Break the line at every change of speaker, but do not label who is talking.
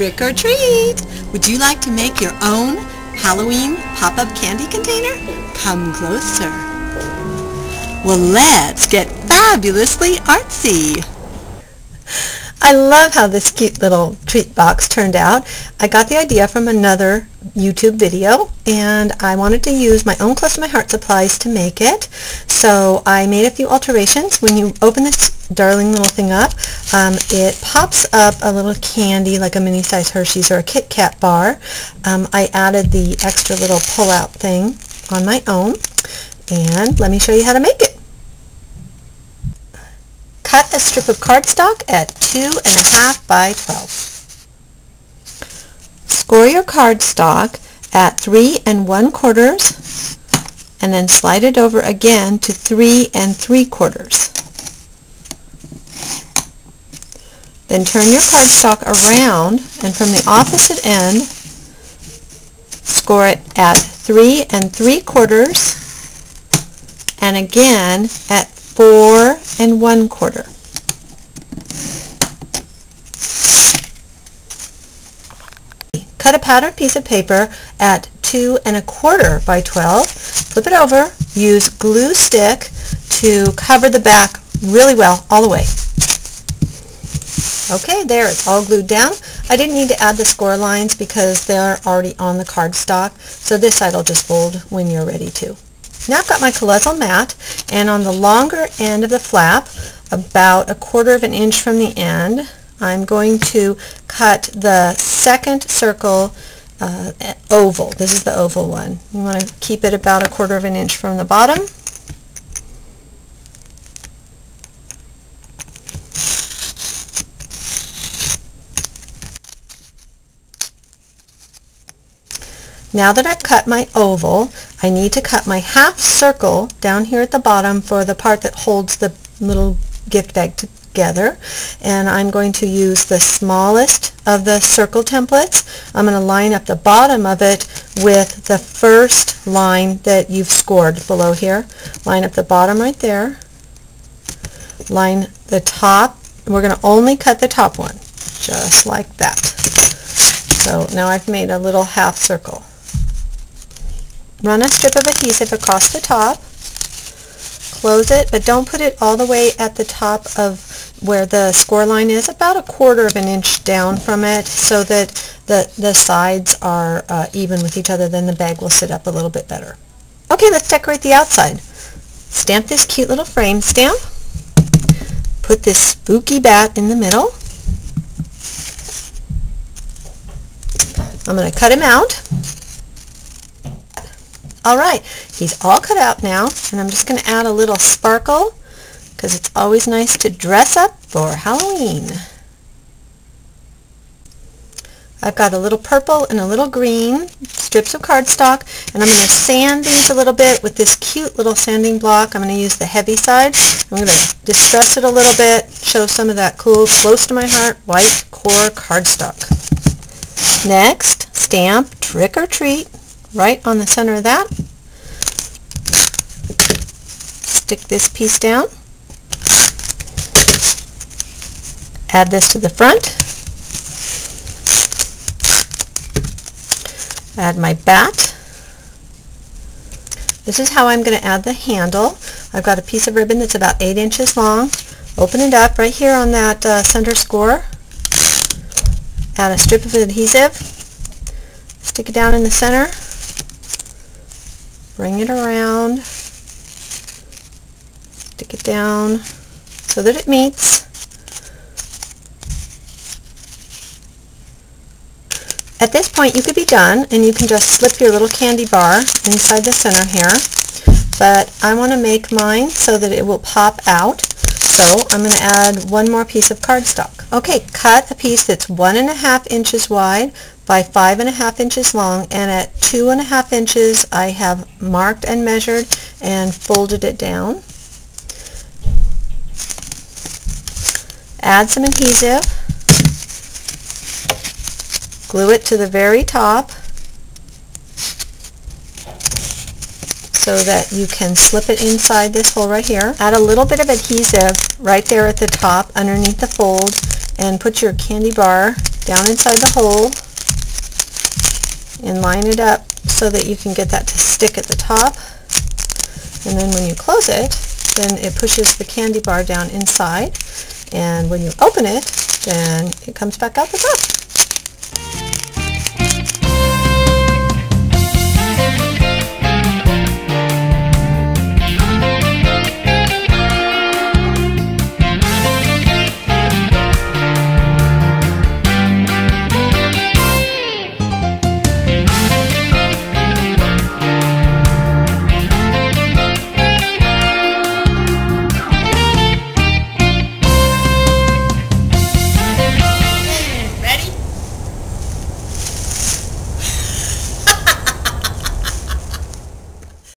Trick or treat! Would you like to make your own Halloween pop-up candy container? Come closer. Well, let's get fabulously artsy! I love how this cute little treat box turned out. I got the idea from another YouTube video, and I wanted to use my own close to my heart supplies to make it. So I made a few alterations. When you open this darling little thing up, it pops up a little candy like a mini size Hershey's or a Kit Kat bar. I added the extra little pull-out thing on my own, and let me show you how to make it. Cut a strip of cardstock at 2.5 by 12. Score your cardstock at 3 1/4 and then slide it over again to 3 3/4. Then turn your cardstock around and from the opposite end score it at 3 3/4 and again at 4 1/4. Cut a patterned piece of paper at 2 1/4 by 12. Flip it over. Use glue stick to cover the back really well all the way. Okay, there, it's all glued down. I didn't need to add the score lines because they're already on the cardstock, so this side will just fold when you're ready to. Now I've got my collegial mat, and on the longer end of the flap, about 1/4 inch from the end, I'm going to cut the second circle oval. This is the oval one. You want to keep it about 1/4 inch from the bottom. Now that I've cut my oval, I need to cut my half circle down here at the bottom for the part that holds the little gift bag together, and I'm going to use the smallest of the circle templates. I'm going to line up the bottom of it with the first line that you've scored below here. Line up the bottom right there. Line the top. We're going to only cut the top one, just like that. So now I've made a little half circle. Run a strip of adhesive across the top, close it, but don't put it all the way at the top of where the score line is, about 1/4 inch down from it, so that the sides are even with each other. Then the bag will sit up a little bit better. Okay, let's decorate the outside. Stamp this cute little frame stamp. Put this spooky bat in the middle. I'm going to cut him out. Alright, he's all cut out now, and I'm just going to add a little sparkle because it's always nice to dress up for Halloween. I've got a little purple and a little green strips of cardstock, and I'm going to sand these a little bit with this cute little sanding block. I'm going to use the heavy side. I'm going to distress it a little bit, show some of that cool, close to my heart, white core cardstock. Next, stamp Trick or Treat right on the center of that. Stick this piece down. Add this to the front. Add my bat. This is how I'm going to add the handle. I've got a piece of ribbon that's about 8 inches long. Open it up right here on that center score. Add a strip of adhesive. Stick it down in the center. Bring it around, stick it down so that it meets. At this point you could be done and you can just slip your little candy bar inside the center here, but I want to make mine so that it will pop out, so I'm going to add one more piece of cardstock. Okay, cut a piece that's 1.5 inches wide by 5.5 inches long, and at 2.5 inches I have marked and measured and folded it down. Add some adhesive, glue it to the very top so that you can slip it inside this hole right here. Add a little bit of adhesive right there at the top underneath the fold and put your candy bar down inside the hole and line it up so that you can get that to stick at the top. And then when you close it, then it pushes the candy bar down inside, and when you open it, then it comes back out the top.